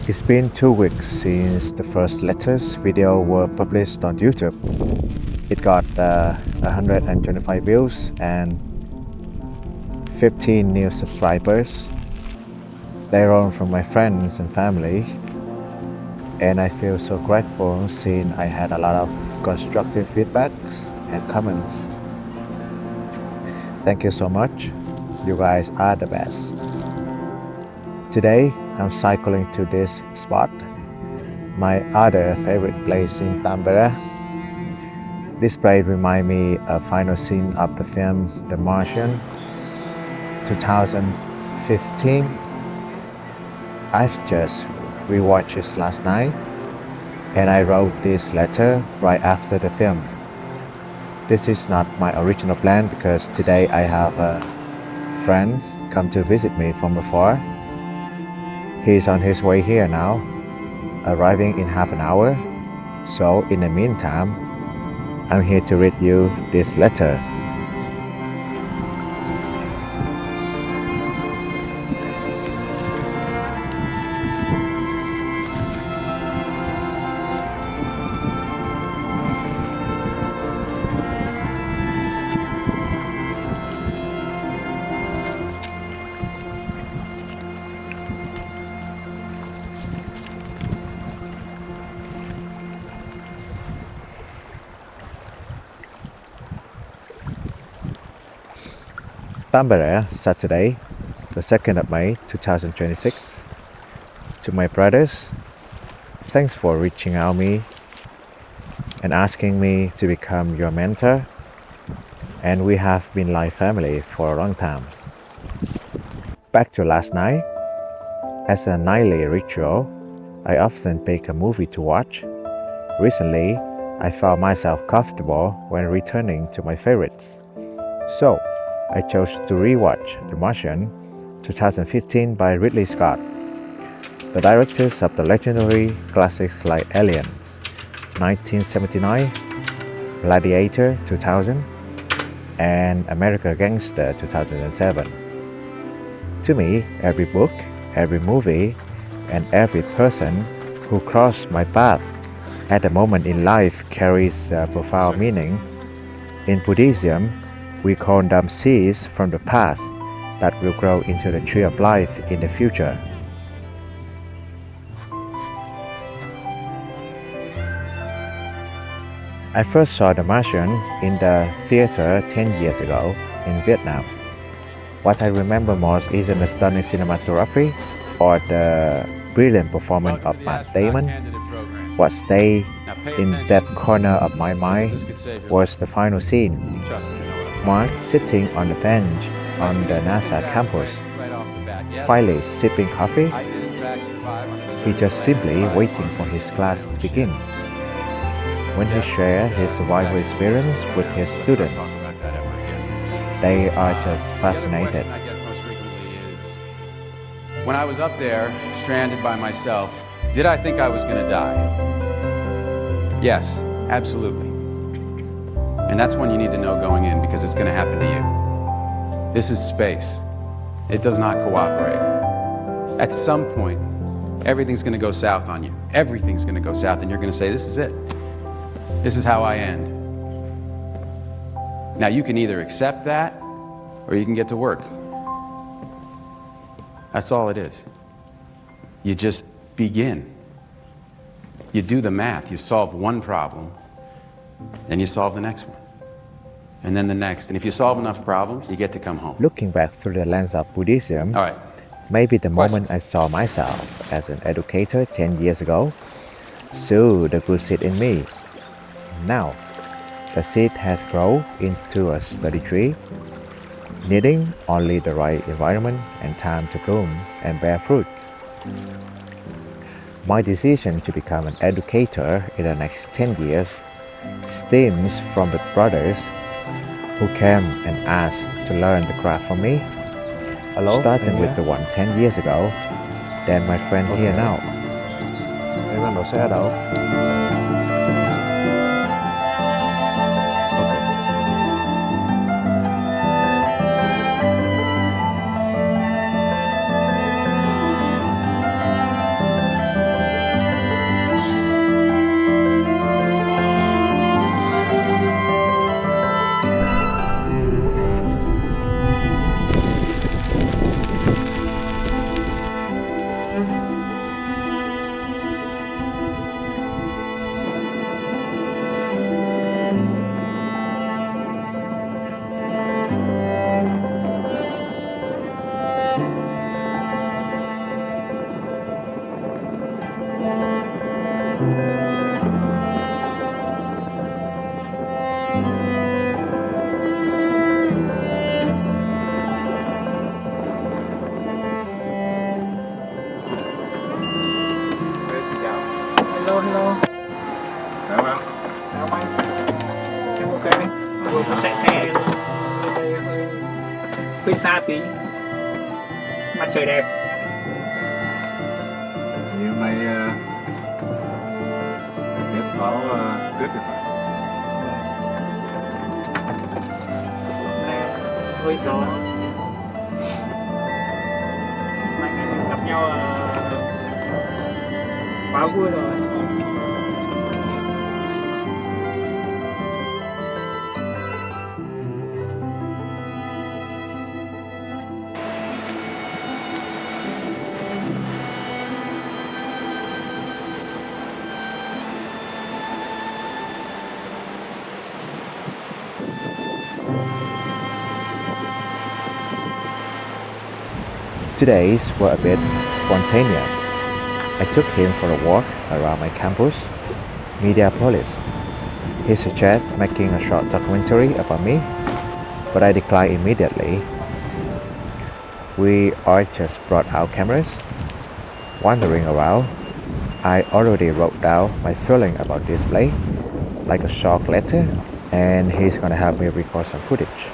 It's been 2 weeks since the first letters video were published on YouTube. It got 125 views and 15 new subscribers. They're all from my friends and family, and I feel so grateful seeing I had a lot of constructive feedbacks and comments. Thank you so much. You guys are the best. Today, I'm cycling to this spot, my other favorite place in Tampere. This place reminds me of final scene of the film The Martian, 2015. I've just rewatched it last night, and I wrote this letter right after the film. This is not my original plan because today I have a friend come to visit me from afar. He's on his way here now, arriving in half an hour. So in the meantime, I'm here to read you this letter. Tampere, Saturday, the 2nd of May 2026. To my brothers, thanks for reaching out me and asking me to become your mentor. And we have been like family for a long time. Back to last night. As a nightly ritual, I often pick a movie to watch. Recently, I found myself comfortable when returning to my favorites. So, I chose to rewatch The Martian, 2015 by Ridley Scott, the directors of the legendary classics like Aliens, 1979, Gladiator, 2000, and American Gangster, 2007. To me, every book, every movie, and every person who crossed my path at a moment in life carries a profound meaning. In Buddhism, we call them seeds from the past that will grow into the tree of life in the future. I first saw The Martian in the theater 10 years ago in Vietnam. What I remember most isn't the stunning cinematography or the brilliant performance of Matt Damon. What stayed in that corner of my mind was the final scene. Mark sitting on the bench on the NASA campus, quietly sipping coffee. He just simply waiting for his class to begin. When he shared his survival experience with his students, they are just fascinated. When I was up there, stranded by myself, did I think I was going to die? Yes, absolutely. And that's when you need to know going in, because it's going to happen to you. This is space. It does not cooperate. At some point, everything's going to go south on you. Everything's going to go south, and you're going to say, this is it. This is how I end. Now, you can either accept that, or you can get to work. That's all it is. You just begin. You do the math. You solve one problem, then you solve the next one, and then the next. And if you solve enough problems, you get to come home. Looking back through the lens of Buddhism, All right. maybe the Question. moment I saw myself as an educator 10 years ago, sowed the good seed in me. Now, the seed has grown into a sturdy tree, needing only the right environment and time to bloom and bear fruit. My decision to become an educator in the next 10 years stems from the brothers who came and asked to learn the craft from me, starting with the one 10 years ago, then my friend here now. Thế là nó sẽ ở đâu? Ok. Xin chào. Hello, hello. Khỏe không? Chào anh. Em ok đấy. Vừa mới chạy xe hơi xa tí. Mặt trời đẹp. Thì hôm nay thời tiết báo tuyết thì phải. Hôm nay hơi gió. Anh em mình gặp nhau quá vui rồi. Today's were a bit spontaneous. I took him for a walk around my campus, Mediapolis. He suggested making a short documentary about me, but I declined immediately. We all just brought our cameras. Wandering around, I already wrote down my feeling about this place, like a short letter, and he's gonna help me record some footage.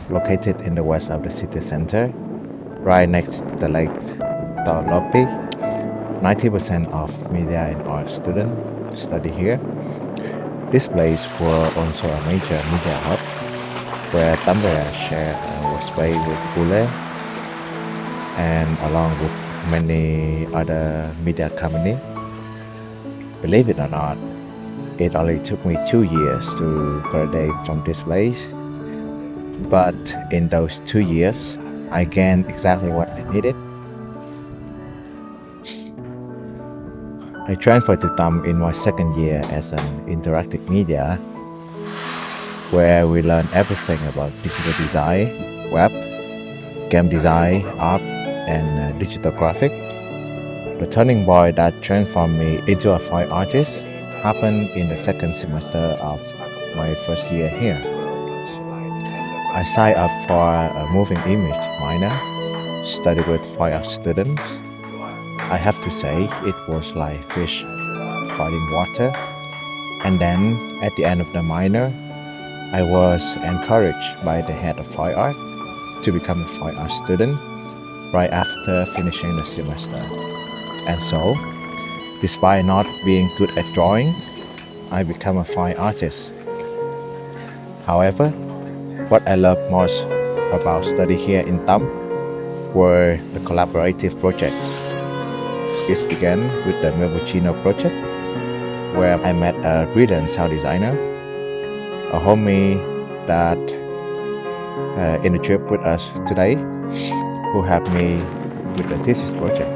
Located in the west of the city center, right next to the lake Talopi. 90% of media and art students study here. This place was also a major media hub where Tambaya shared a space with Bule and along with many other media companies. Believe it or not, it only took me 2 years to graduate from this place. But in those 2 years, I gained exactly what I needed. I transferred to TAM in my second year as an interactive media, where we learn everything about digital design, web, game design, art, and digital graphic. The turning point that transformed me into a fine artist happened in the second semester of my first year here. I signed up for a moving image minor, studied with 5 students. I have to say it was like fish fighting water. And then at the end of the minor, I was encouraged by the head of fine art to become a fine art student right after finishing the semester. And so, despite not being good at drawing, I became a fine artist. However, what I loved most about study here in TAM were the collaborative projects. It began with the Melbourne project, where I met a brilliant sound designer, a homie that in the trip with us today, who helped me with the thesis project.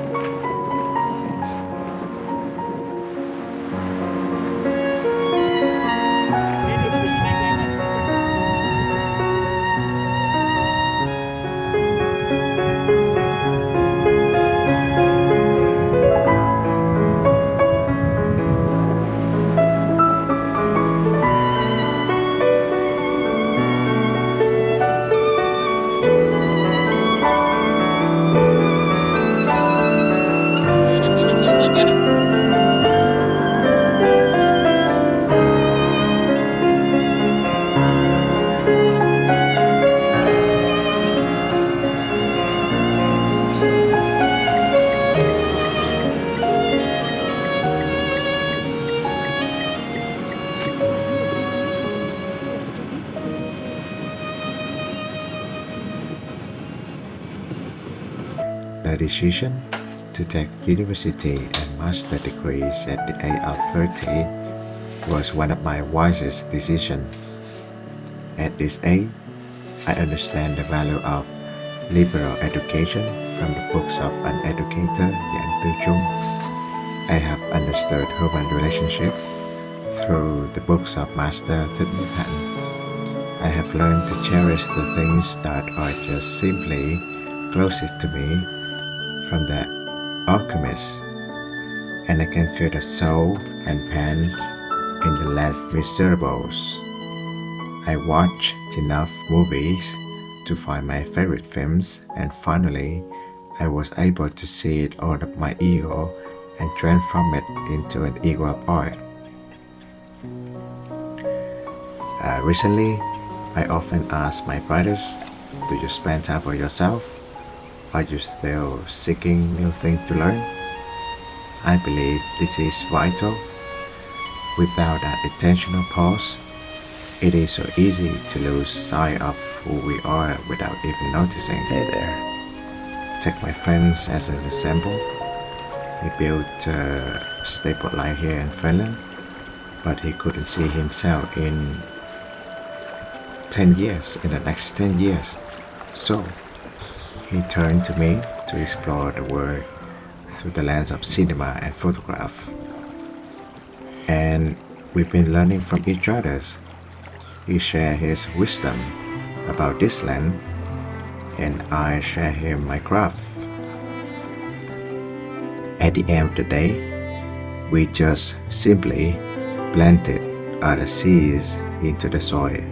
The decision to take university and master degrees at the age of 30 was one of my wisest decisions. At this age, I understand the value of liberal education from the books of uneducated Giảng Tư Trung. I have understood human relationship through the books of Master Thích Nhất Hạnh. I have learned to cherish the things that are just simply closest to me from the alchemist, and I can feel the soul and pain in the less miserables. I watched enough movies to find my favorite films, and finally I was able to see it out of my ego and transform it into an ego of art. Recently, I often ask my brothers, do you spend time for yourself? Are you still seeking new things to learn? I believe this is vital. Without that intentional pause, it is so easy to lose sight of who we are without even noticing. Hey there. Take my friends as an example. He built a staple line here in Finland, but he couldn't see himself in the next 10 years. So he turned to me to explore the world through the lens of cinema and photograph. And we've been learning from each other. He shared his wisdom about this land, and I share him my craft. At the end of the day, we just simply planted other seeds into the soil.